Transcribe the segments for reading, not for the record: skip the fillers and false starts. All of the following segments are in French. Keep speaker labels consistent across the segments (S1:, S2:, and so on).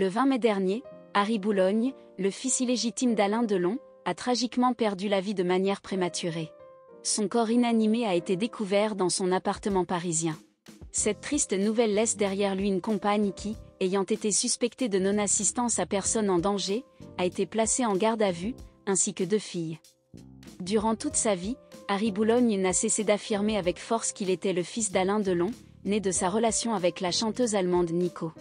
S1: Le 20 mai dernier, Harry Boulogne, le fils illégitime d'Alain Delon, a tragiquement perdu la vie de manière prématurée. Son corps inanimé a été découvert dans son appartement parisien. Cette triste nouvelle laisse derrière lui une compagne qui, ayant été suspectée de non-assistance à personne en danger, a été placée en garde à vue, ainsi que 2 filles. Durant toute sa vie, Harry Boulogne n'a cessé d'affirmer avec force qu'il était le fils d'Alain Delon, né de sa relation avec la chanteuse allemande Nico.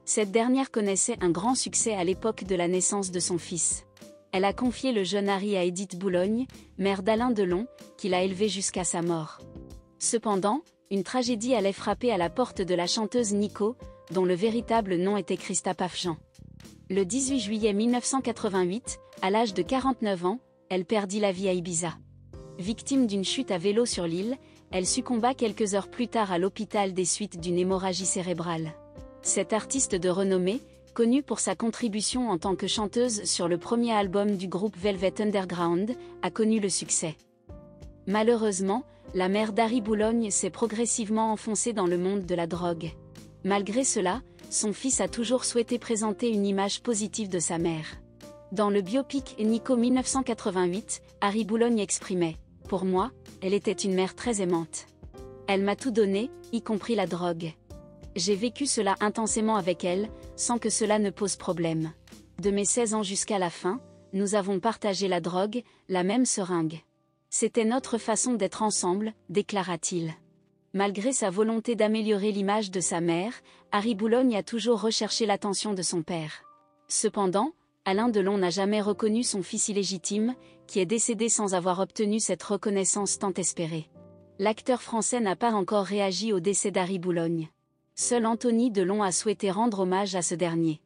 S1: Cette dernière connaissait un grand succès à l'époque de la naissance de son fils. Elle a confié le jeune Harry à Édith Boulogne, mère d'Alain Delon, qui l'a élevé jusqu'à sa mort. Cependant, une tragédie allait frapper à la porte de la chanteuse Nico, dont le véritable nom était Christa Pafjean. Le 18 juillet 1988, à l'âge de 49 ans, elle perdit la vie à Ibiza. Victime d'une chute à vélo sur l'île, elle succomba quelques heures plus tard à l'hôpital des suites d'une hémorragie cérébrale. Cette artiste de renommée, connue pour sa contribution en tant que chanteuse sur le premier album du groupe Velvet Underground, a connu le succès. Malheureusement, la mère d'Harry Boulogne s'est progressivement enfoncée dans le monde de la drogue. Malgré cela, son fils a toujours souhaité présenter une image positive de sa mère. Dans le biopic Nico 1988, Harry Boulogne exprimait « Pour moi, elle était une mère très aimante. Elle m'a tout donné, y compris la drogue. J'ai vécu cela intensément avec elle, sans que cela ne pose problème. De mes 16 ans jusqu'à la fin, nous avons partagé la drogue, la même seringue. C'était notre façon d'être ensemble, déclara-t-il. » Malgré sa volonté d'améliorer l'image de sa mère, Harry Boulogne a toujours recherché l'attention de son père. Cependant, Alain Delon n'a jamais reconnu son fils illégitime, qui est décédé sans avoir obtenu cette reconnaissance tant espérée. L'acteur français n'a pas encore réagi au décès d'Harry Boulogne. Seul Anthony Delon a souhaité rendre hommage à ce dernier.